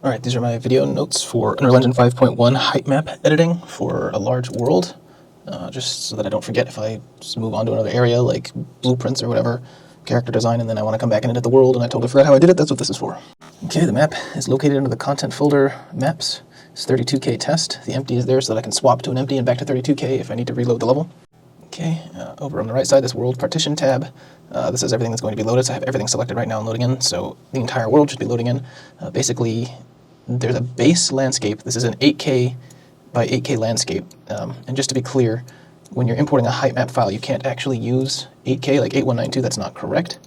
Alright, these are my video notes for Unreal Engine 5.1 height map editing for a large world, just so that I don't forget if I just move on to another area like blueprints or whatever, character design, and then I want to come back and edit the world and I totally forgot how I did it. That's what this is for. Okay, the map is located under the content folder maps. It's 32K test. The empty is there so that I can swap to an empty and back to 32K if I need to reload the level. Okay, over on the right side, this world partition tab. This is everything that's going to be loaded, so I have everything selected right now and loading in, so the entire world should be loading in. Basically, there's a base landscape. This is an 8K by 8K landscape. And just to be clear, when you're importing a height map file, you can't actually use 8K, like 8192, that's not correct.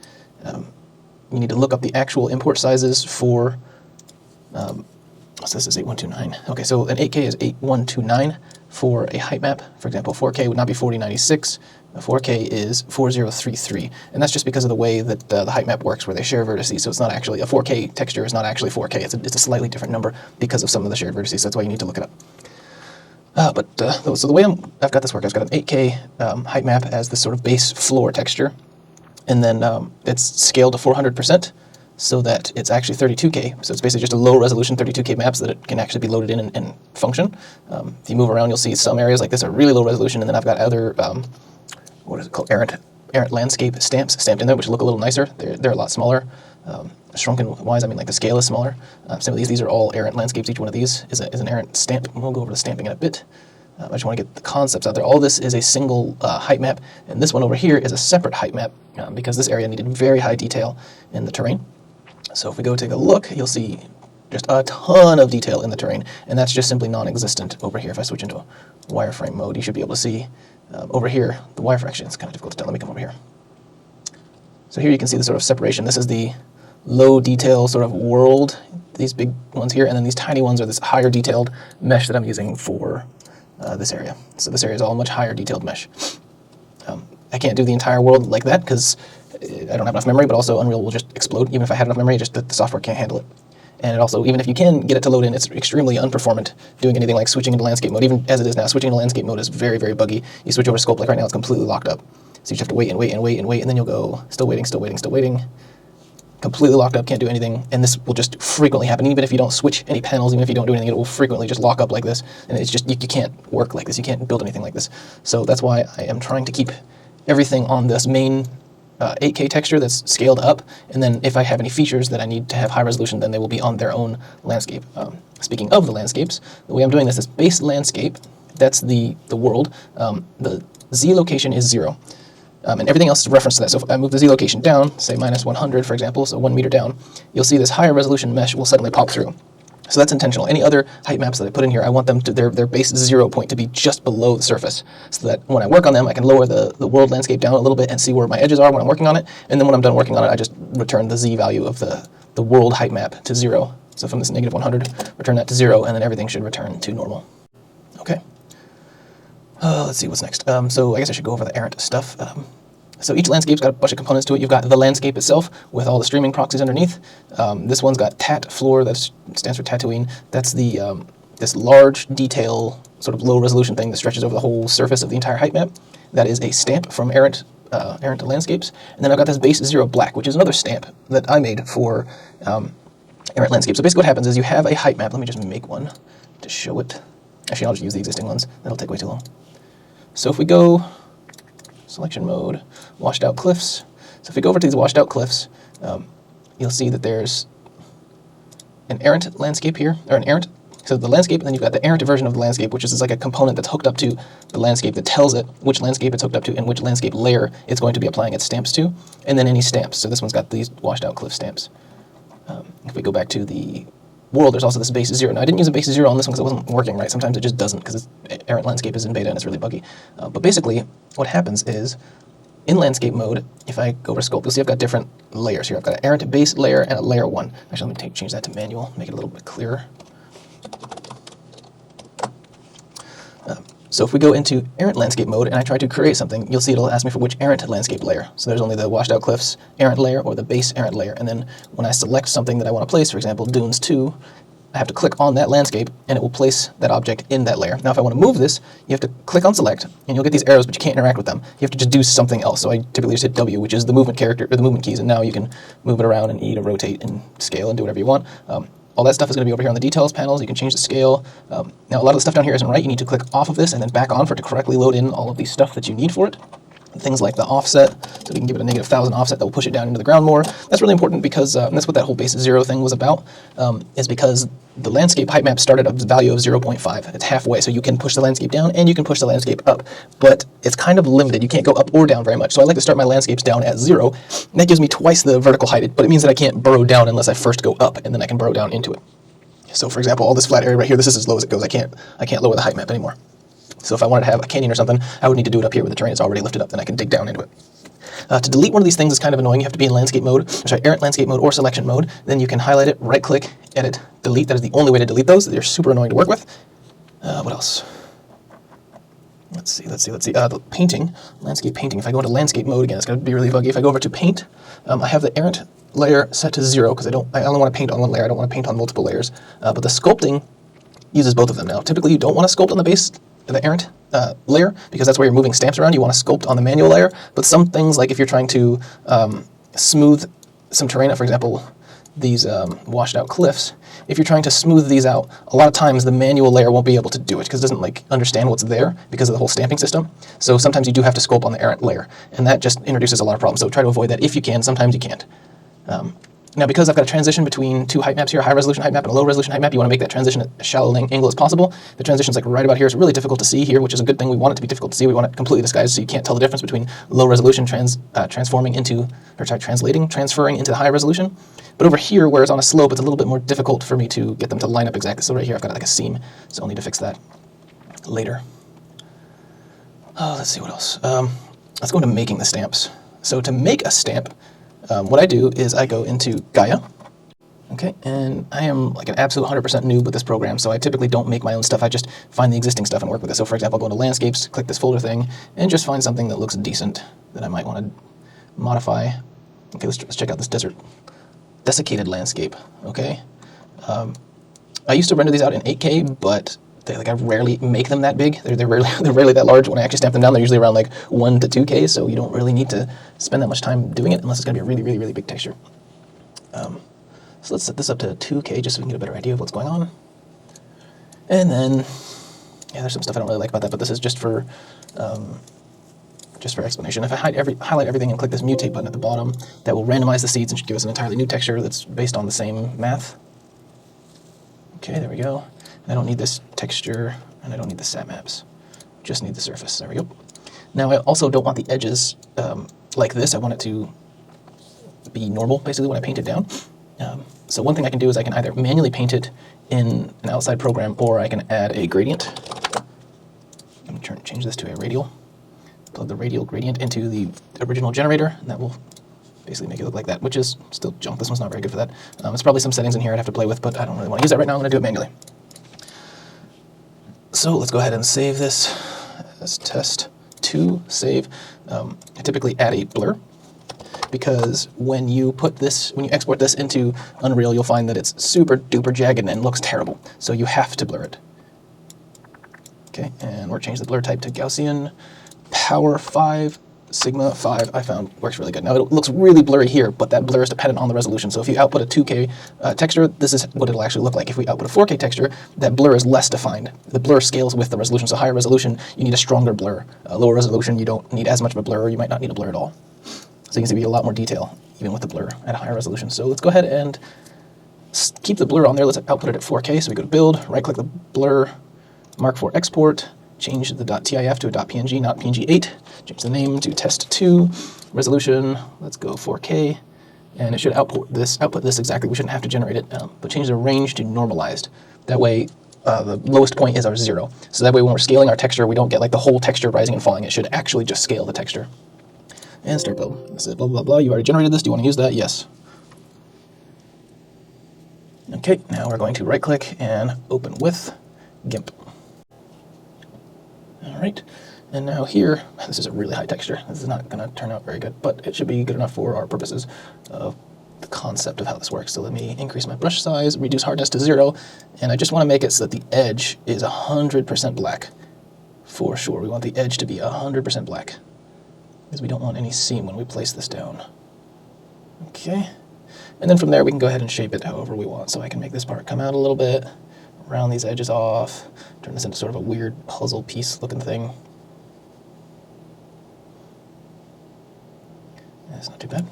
You need to look up the actual import sizes for, so this is 8129. Okay, so an 8K is 8129 for a height map. For example, 4K would not be 4096. 4K is 4033, and that's just because of the way that the height map works, where they share vertices. So it's not actually a 4K texture is not actually 4K. It's a slightly different number because of some of the shared vertices. So that's why you need to look it up. So the way I've got this work, I've got an 8K height map as this sort of base floor texture, and then it's scaled to 400%. So that it's actually 32K. So it's basically just a low resolution 32K map so that it can actually be loaded in and function. If you move around, you'll see some areas like this are really low resolution, and then I've got other, what is it called, errant landscape stamps stamped in there, which look a little nicer. They're a lot smaller. Shrunken wise, I mean like the scale is smaller. Some of these are all errant landscapes. Each one of these is an errant stamp. We'll go over the stamping in a bit. I just want to get the concepts out there. All this is a single height map, and this one over here is a separate height map because this area needed very high detail in the terrain. So if we go take a look, you'll see just a ton of detail in the terrain, and that's just simply non-existent over here. If I switch into a wireframe mode, you should be able to see over here, the wireframe, actually it's kind of difficult to tell, let me come over here. So here you can see the sort of separation. This is the low detail sort of world, these big ones here, and then these tiny ones are this higher detailed mesh that I'm using for this area. So this area is all much higher detailed mesh. I can't do the entire world like that because I don't have enough memory, but also Unreal will just explode. Even if I had enough memory, just the software can't handle it. And it also, even if you can get it to load in, it's extremely unperformant doing anything like switching into landscape mode. Even as it is now, switching into landscape mode is very, very buggy. You switch over to scope, like right now, it's completely locked up. So you just have to wait and wait and wait and wait, and then you'll go, still waiting, still waiting, still waiting. Completely locked up, can't do anything, and this will just frequently happen. Even if you don't switch any panels, even if you don't do anything, it will frequently just lock up like this, and it's just, you can't work like this, you can't build anything like this. So that's why I am trying to keep everything on this main 8K texture that's scaled up, and then if I have any features that I need to have high resolution, then they will be on their own landscape. Speaking of the landscapes, the way I'm doing this is base landscape, that's the world. The Z location is 0. And everything else is reference to that. So if I move the Z location down, say minus 100, for example, so 1 meter down, you'll see this higher resolution mesh will suddenly pop through. So that's intentional. Any other height maps that I put in here, I want them to their base 0 point to be just below the surface, so that when I work on them, I can lower the world landscape down a little bit and see where my edges are when I'm working on it. And then when I'm done working on it, I just return the Z value of the world height map to 0. So from this negative 100, return that to 0, and then everything should return to normal. Okay. Let's see what's next. So I guess I should go over the errant stuff. So each landscape's got a bunch of components to it. You've got the landscape itself with all the streaming proxies underneath. This one's got tat floor, that stands for Tatooine. That's the this large detail, sort of low resolution thing that stretches over the whole surface of the entire height map. That is a stamp from errant landscapes. And then I've got this base 0 black, which is another stamp that I made for errant landscapes. So basically what happens is you have a height map. Let me just make one to show it. Actually, I'll just use the existing ones. That'll take way too long. So if we go selection mode, washed out cliffs. So if we go over to these washed out cliffs, you'll see that there's an errant landscape here, or an errant. So the landscape, and then you've got the errant version of the landscape, which is like a component that's hooked up to the landscape that tells it which landscape it's hooked up to and which landscape layer it's going to be applying its stamps to, and then any stamps. So this one's got these washed out cliff stamps. If we go back to the world, there's also this base 0. Now I didn't use a base 0 on this one because it wasn't working right. Sometimes it just doesn't because errant landscape is in beta and it's really buggy. But basically what happens is in landscape mode, if I go over scope, you'll see I've got different layers here. I've got an errant base layer and a layer 1. Actually, let me change that to manual, make it a little bit clearer. So if we go into errant landscape mode and I try to create something, you'll see it'll ask me for which errant landscape layer. So there's only the washed out cliffs errant layer or the base errant layer. And then when I select something that I want to place, for example, Dunes 2, I have to click on that landscape and it will place that object in that layer. Now if I want to move this, you have to click on select and you'll get these arrows, but you can't interact with them. You have to just do something else. So I typically just hit W, which is the movement character or the movement keys, and now you can move it around and E to rotate and scale and do whatever you want. all that stuff is going to be over here on the details panels. You can change the scale. Now, a lot of the stuff down here isn't right. You need to click off of this and then back on for it to correctly load in all of the stuff that you need for it. Things like the offset, so we can give it a -1000 offset that will push it down into the ground more. That's really important because that's what that whole base 0 thing was about, is because the landscape height map started at a value of 0.5. It's halfway, so you can push the landscape down and you can push the landscape up, but it's kind of limited. You can't go up or down very much, so I like to start my landscapes down at 0. And that gives me twice the vertical height, but it means that I can't burrow down unless I first go up, and then I can burrow down into it. So for example, all this flat area right here, this is as low as it goes. I can't lower the height map anymore. So if I wanted to have a canyon or something, I would need to do it up here where the terrain is already lifted up, then I can dig down into it. To delete one of these things is kind of annoying. You have to be in landscape mode, errant landscape mode or selection mode. Then you can highlight it, right click, edit, delete. That is the only way to delete those. They're super annoying to work with. What else? Let's see. The painting, landscape painting. If I go into landscape mode again, it's going to be really buggy. If I go over to paint, I have the errant layer set to 0 because I only want to paint on one layer. I don't want to paint on multiple layers. But the sculpting uses both of them now. Typically, you don't want to sculpt on the base, the errant layer, because that's where you're moving stamps around. You want to sculpt on the manual layer. But some things, like if you're trying to smooth some terrain, for example, these washed out cliffs, if you're trying to smooth these out, a lot of times the manual layer won't be able to do it because it doesn't understand what's there because of the whole stamping system. So sometimes you do have to sculpt on the errant layer, and that just introduces a lot of problems. So try to avoid that if you can. Sometimes you can't. Now, because I've got a transition between two height maps here, a high resolution height map and a low resolution height map, you want to make that transition at as shallow an angle as possible. The transition's like right about here. It's really difficult to see here, which is a good thing. We want it to be difficult to see. We want it completely disguised so you can't tell the difference between low resolution transferring into the high resolution. But over here, where it's on a slope, it's a little bit more difficult for me to get them to line up exactly. So right here, I've got like a seam, so I'll need to fix that later. Let's see what else. Let's go into making the stamps. So to make a stamp, what I do is I go into Gaia, okay, and I am like an absolute 100% noob with this program, so I typically don't make my own stuff. I just find the existing stuff and work with it. So for example, I'll go into landscapes, click this folder thing, and just find something that looks decent that I might want to modify. Okay, let's check out this desiccated landscape, okay. I used to render these out in 8K, but I rarely make them that big. They're rarely that large. When I actually stamp them down, they're usually around like 1 to 2K, so you don't really need to spend that much time doing it unless it's going to be a really, really, really big texture. So let's set this up to 2K just so we can get a better idea of what's going on. And then, yeah, there's some stuff I don't really like about that, but this is just for explanation. If I highlight everything and click this mutate button at the bottom, that will randomize the seeds and should give us an entirely new texture that's based on the same math. Okay, there we go. I don't need this texture, and I don't need the sat maps. Just need the surface. There we go. Now, I also don't want the edges like this. I want it to be normal, basically, when I paint it down. So one thing I can do is I can either manually paint it in an outside program, or I can add a gradient. I'm going to change this to a radial. Plug the radial gradient into the original generator, and that will basically make it look like that, which is still junk. This one's not very good for that. There's probably some settings in here I'd have to play with, but I don't really want to use that right now. I'm going to do it manually. So let's go ahead and save this as test2, save. I typically add a blur because when you export this into Unreal, you'll find that it's super duper jagged and looks terrible. So you have to blur it. Okay, and we'll change the blur type to Gaussian. Power 5, Sigma 5, I found works really good. Now it looks really blurry here, but that blur is dependent on the resolution. So if you output a 2K texture, this is what it'll actually look like. If we output a 4K texture, that blur is less defined. The blur scales with the resolution. So higher resolution, you need a stronger blur. Lower resolution, you don't need as much of a blur, or you might not need a blur at all. So you can see we get a lot more detail, even with the blur at a higher resolution. So let's go ahead and keep the blur on there. Let's output it at 4K. So we go to Build, right-click the blur, mark for export, change the .tif to a .png, not PNG8. Change the name to test2. Resolution, let's go 4K. And it should output this exactly. We shouldn't have to generate it, but change the range to normalized. That way, the lowest point is our 0. So that way when we're scaling our texture, we don't get like the whole texture rising and falling. It should actually just scale the texture. And start build. It says blah, blah, blah. You already generated this. Do you want to use that? Yes. Okay, now we're going to right-click and open with GIMP. All right, and now here, this is a really high texture. This is not going to turn out very good, but it should be good enough for our purposes of the concept of how this works. So let me increase my brush size, reduce hardness to 0, and I just want to make it so that the edge is 100% black. For sure, we want the edge to be 100% black, because we don't want any seam when we place this down. Okay, And then from there we can go ahead and shape it however we want. So I can make this part come out a little bit, round these edges off, turn this into sort of a weird puzzle piece looking thing. That's not too bad.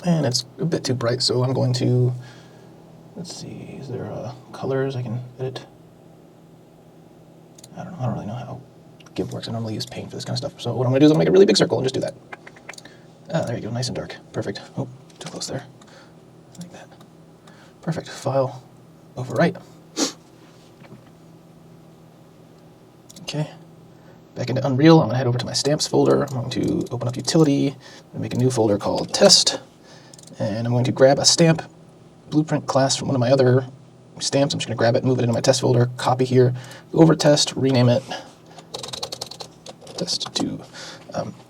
And it's a bit too bright, so I'm going to, let's see, is there colors I can edit? I don't really know how GIMP works. I normally use paint for this kind of stuff. So what I'm going to do is I'm going to make a really big circle and just do that. Ah, there you go, nice and dark. Perfect. Oh, too close there. Like that. Perfect. File, overwrite. Okay. Back into Unreal, I'm going to head over to my stamps folder. I'm going to open up utility and make a new folder called test. And I'm going to grab a stamp blueprint class from one of my other stamps. I'm just going to grab it, move it into my test folder, copy here, go over to test, rename it test2.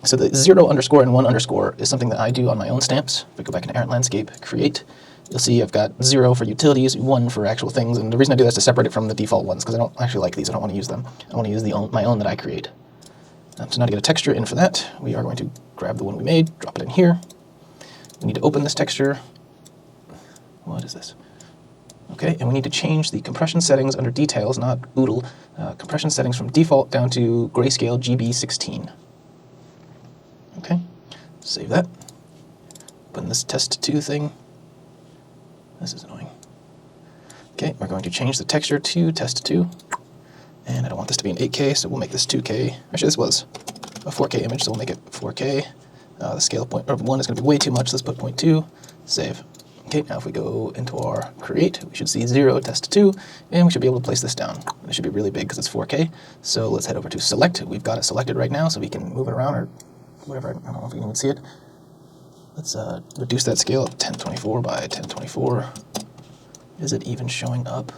So the 0 underscore and 1 underscore is something that I do on my own stamps. If I go back into Errant Landscape, create, you'll see I've got 0 for utilities, 1 for actual things. And the reason I do that is to separate it from the default ones, because I don't actually like these. I don't want to use them. I want to use my own that I create. So now to get a texture in for that, we are going to grab the one we made, drop it in here. We need to open this texture. What is this? Okay, and we need to change the compression settings under details, not oodle, compression settings from default down to grayscale GB16. Okay, save that. Open this test2 thing. This is annoying. Okay, we're going to change the texture to test2. And I don't want this to be an 8K, so we'll make this 2K. Actually, this was a 4K image, so we'll make it 4K. The scale point of 1 is going to be way too much. Let's put 0.2. Save. Okay, now if we go into our create, we should see 0, test2, and we should be able to place this down. It should be really big because it's 4K. So let's head over to select. We've got it selected right now, so we can move it around or whatever. I don't know if you can even see it. Let's reduce that scale of 1024 by 1024. Is it even showing up?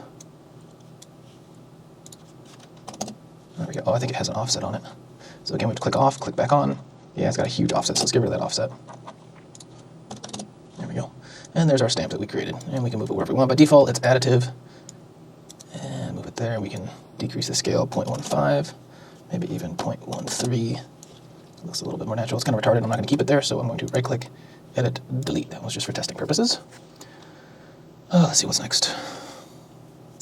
There we go. Oh, I think it has an offset on it. So again, we have to click off, click back on. Yeah, it's got a huge offset, so let's get rid of that offset. There we go. And there's our stamp that we created. And we can move it wherever we want. By default, it's additive. And move it there. We can decrease the scale 0.15, maybe even 0.13. It looks a little bit more natural. It's kind of retarded. I'm not going to keep it there, so I'm going to right-click, edit, delete. That was just for testing purposes. Let's see what's next.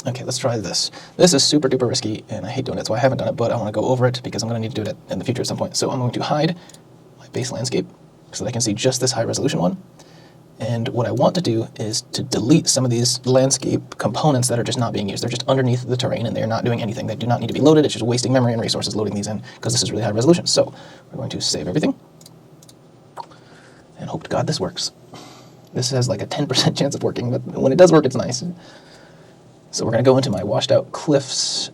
Okay, let's try this. This is super duper risky, and I hate doing it, so I haven't done it, but I want to go over it because I'm going to need to do it in the future at some point. So I'm going to hide my base landscape so that I can see just this high resolution one. And what I want to do is to delete some of these landscape components that are just not being used. They're just underneath the terrain, and they're not doing anything. They do not need to be loaded. It's just wasting memory and resources loading these in because this is really high resolution. So we're going to save everything and hope to God this works. This has like a 10% chance of working, but when it does work, it's nice. So we're going to go into my washed out cliffs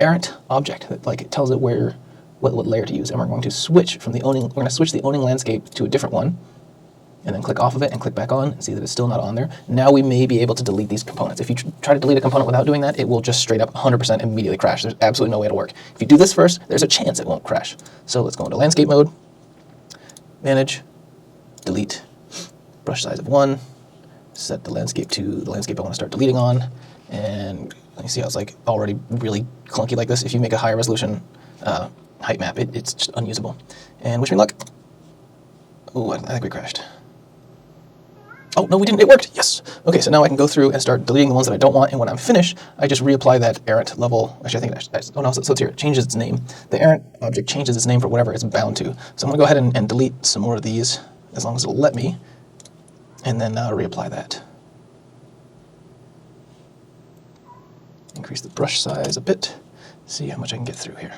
errant object that it tells it what layer to use, and we're going to switch from the owning. We're going to switch the owning landscape to a different one, and then click off of it and click back on and see that it's still not on there. Now we may be able to delete these components. If you try to delete a component without doing that, it will just straight up 100% immediately crash. There's absolutely no way to work. If you do this first, there's a chance it won't crash. So let's go into landscape mode, manage, delete, brush size of 1, set the landscape to the landscape I want to start deleting on. And you see how it's already really clunky like this. If you make a higher resolution height map, it's just unusable. And wish me luck. Oh, I think we crashed. Oh, no, we didn't. It worked. Yes. Okay, so now I can go through and start deleting the ones that I don't want. And when I'm finished, I just reapply that errant level. Actually, I think oh no, so it's here. It changes its name. The errant object changes its name for whatever it's bound to. So I'm going to go ahead and delete some more of these as long as it'll let me. And then reapply that. Increase the brush size a bit, see how much I can get through here.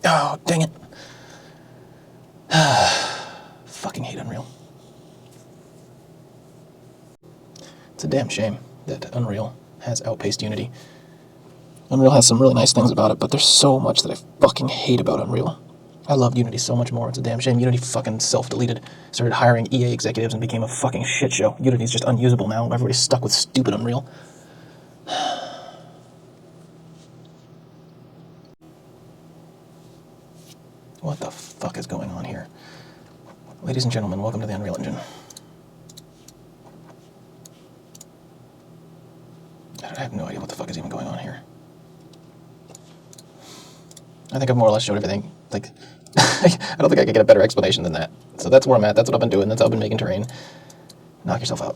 Oh, dang it. Fucking hate Unreal. It's a damn shame that Unreal has outpaced Unity. Unreal has some really nice things about it, but there's so much that I fucking hate about Unreal. I love Unity so much more. It's a damn shame Unity fucking self-deleted, started hiring EA executives and became a fucking shit show. Unity's just unusable now. Everybody's stuck with stupid Unreal. What the fuck is going on? Ladies and gentlemen, welcome to the Unreal Engine. I have no idea what the fuck is even going on here. I think I've more or less showed everything. Like, I don't think I could get a better explanation than that. So that's where I'm at. That's what I've been doing. That's how I've been making terrain. Knock yourself out.